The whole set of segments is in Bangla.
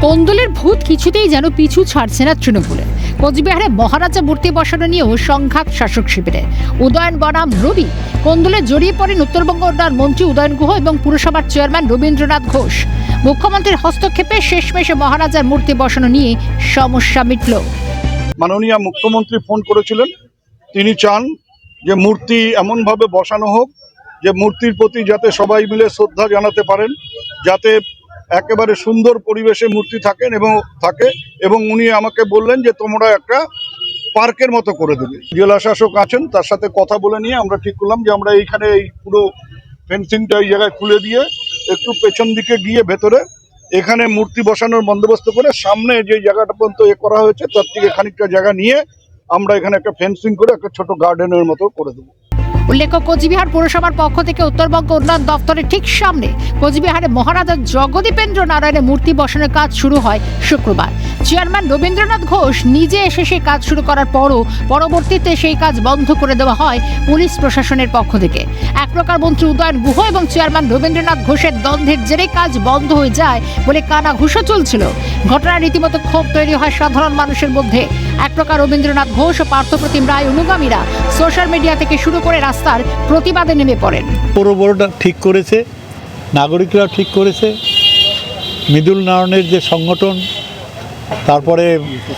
কোন্দলের ভূত কিছুতেই যেন পিছু ছাড়ছে না তৃণমূলে। কোচবিহারে মহারাজা মূর্তি বসানো নিয়েও সংঘাত শাসক শিবিরে। উদয়ন বনাম রবি। কোন্দলে জড়িয়ে পড়েন উত্তরবঙ্গ উন্নয়ন মন্ত্রী উদয়ন গুহ এবং পুরসভার চেয়ারম্যান রবীন্দ্রনাথ ঘোষ। মুখ্যমন্ত্রীর হস্তক্ষেপে শেষমেশে মহারাজার মূর্তি বসানো নিয়ে সমস্যা মিটল। মাননীয় মুখ্যমন্ত্রী ফোন করেছিলেন, তিনি চান যে মূর্তি এমনভাবে বসানো হোক যে মূর্তির প্রতি যাতে সবাই মিলে শ্রদ্ধা জানাতে পারেন, যাতে একেবারে সুন্দর পরিবেশে মূর্তি এবং উনি আমাকে বললেন যে তোমরা একটা পার্কের মতো করে দেবে। জেলা শাসক আছেন, তার সাথে কথা বলে নিয়ে আমরা ঠিক করলাম যে আমরা এইখানে এই পুরো ফেন্সিংটা এই জায়গায় খুলে দিয়ে একটু পেছন দিকে গিয়ে ভেতরে এখানে মূর্তি বসানোর বন্দোবস্ত করে সামনে যে জায়গাটা পর্যন্ত করা হয়েছে তার থেকে খানিকটা জায়গা নিয়ে আমরা এখানে একটা ফেন্সিং করে একটা ছোট গার্ডেনের মতো করে দেবো। উল্লেখ্য, কোচবিহার পুরসভার পক্ষ থেকে উত্তরবঙ্গ উন্নয়ন দপ্তরের ঠিক সামনে কোচবিহারে মহারাজা জগদীপেন্দ্র নারায়ণের মূর্তি বসানোর কাজ শুরু হয় শুক্রবার। চেয়ারম্যান রবীন্দ্রনাথ ঘোষ নিজে এসে সেই কাজ শুরু করার পরও পরবর্তীতে সেই কাজ বন্ধ করে দেওয়া হয় পুলিশ প্রশাসনের পক্ষ থেকে। এক প্রকার মন্ত্রী উদয়ন গুহ এবং চেয়ারম্যান রবীন্দ্রনাথ ঘোষের দ্বন্দ্বের জেরে কাজ বন্ধ হয়ে যায় বলে কানাঘুষো চলছিল। ঘটনায় রীতিমতো ক্ষোভ তৈরি হয় সাধারণ মানুষের মধ্যে। এক প্রকার রবীন্দ্রনাথ ঘোষ ও পার্থপ্রতিম রায় অনুগামীরা সোশ্যাল মিডিয়া থেকে শুরু করে রাস্তার প্রতিবাদে নেমে পড়েন। পৌরবোর্ডটা ঠিক করেছে, নাগরিকরাও ঠিক করেছে, মৃদুল নারায়ণের যে সংগঠন, তারপরে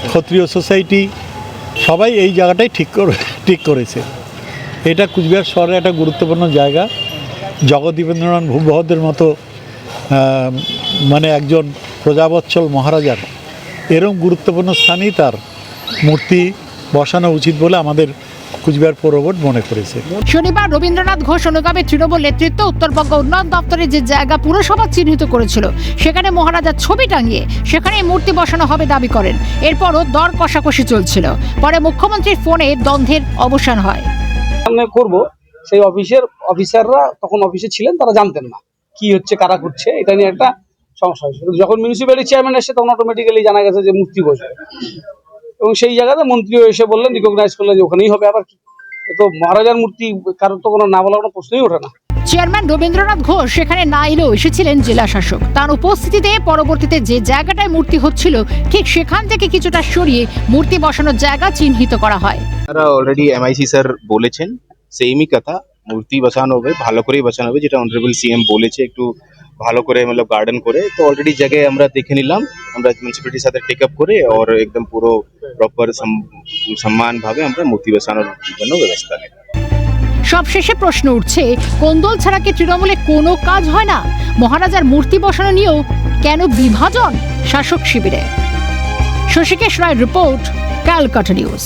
ক্ষত্রিয় সোসাইটি, সবাই এই জায়গাটাই ঠিক করেছে। এটা কুচবিহার শহরের একটা গুরুত্বপূর্ণ জায়গা। জগদীপেন্দ্রনাথ ভূবহদের মতো মানে একজন প্রজাবৎসল মহারাজার এরকম গুরুত্বপূর্ণ স্থানেই তার মূর্তি বসানো উচিত বলে আমাদের কুচবিহার পৌরবোর্ড মনে করেছে। শনিবার রবীন্দ্রনাথ ঘোষ অনুগামী তৃণমূল নেতৃত্ব উত্তরবঙ্গ উন্নয়ন দপ্তরের যে জায়গা পুরসভা চিহ্নিত করেছিল সেখানে মহারাজার ছবি টাঙিয়ে সেখানে মূর্তি বসানো হবে দাবি করেন। এরপরও দর কষাকষি চলছিল। পরে মুখ্যমন্ত্রীর ফোনে দ্বন্দ্বের অবসান হয়। করব সেই অফিসাররা তখন অফিসে ছিলেন, তারা জানতেন না কি হচ্ছে, কারা করছে, এটা নিয়ে একটা সমস্যা হয়েছিল। যখন মিউনিসিপ্যালিটি চেয়ারম্যান এসে তখন অটোমেটিক্যালি জানা গেছে যে মূর্তি বসবে, এবং সেই জায়গাতে মন্ত্রীও এসে বললেন, রিকগনাইজ করলেন যে ওখানেই হবে। আবার কি, তো মহারাজার মূর্তি কারোর তো কোনো না বলার কোনো প্রশ্নই ওঠে না। চেয়ারম্যান রবীন্দ্রনাথ ঘোষ সেখানে না এলেও এসেছিলেন জেলা শাসক। তার উপস্থিতিতে পরবর্তীতে যে জায়গাটায় মূর্তি হচ্ছিল ঠিক সেখান থেকে কিছুটা সরিয়ে মূর্তি বসানোর জায়গা চিহ্নিত করা হয়। অলরেডি এমআইসি স্যার বলেছেন সেমই কথা, মূর্তি বসানো হবে, ভালো করেই বসানো হবে, যেটা অনারেবল সিএম বলেছে, একটু ভালো করে मतलब গার্ডেন করে। তো অলরেডি জায়গায় আমরা দেখে নিলাম, আমরা মিউনিসিপ্যালিটির সাথে টেক আপ করে আর একদম পুরো প্রপার সম্মান ভাবে আমরা মূর্তি বসানোর জন্য ব্যবস্থা নেব। সবশেষে প্রশ্ন উঠছে, কোন্দল ছাড়া কি তৃণমূলে কোনো কাজ হয় না? মহারাজার মূর্তি বসানো নিয়েও কেন বিভাজন শাসক শিবিরে? শশীকেশ রায়ের রিপোর্ট, ক্যালকাটা নিউজ।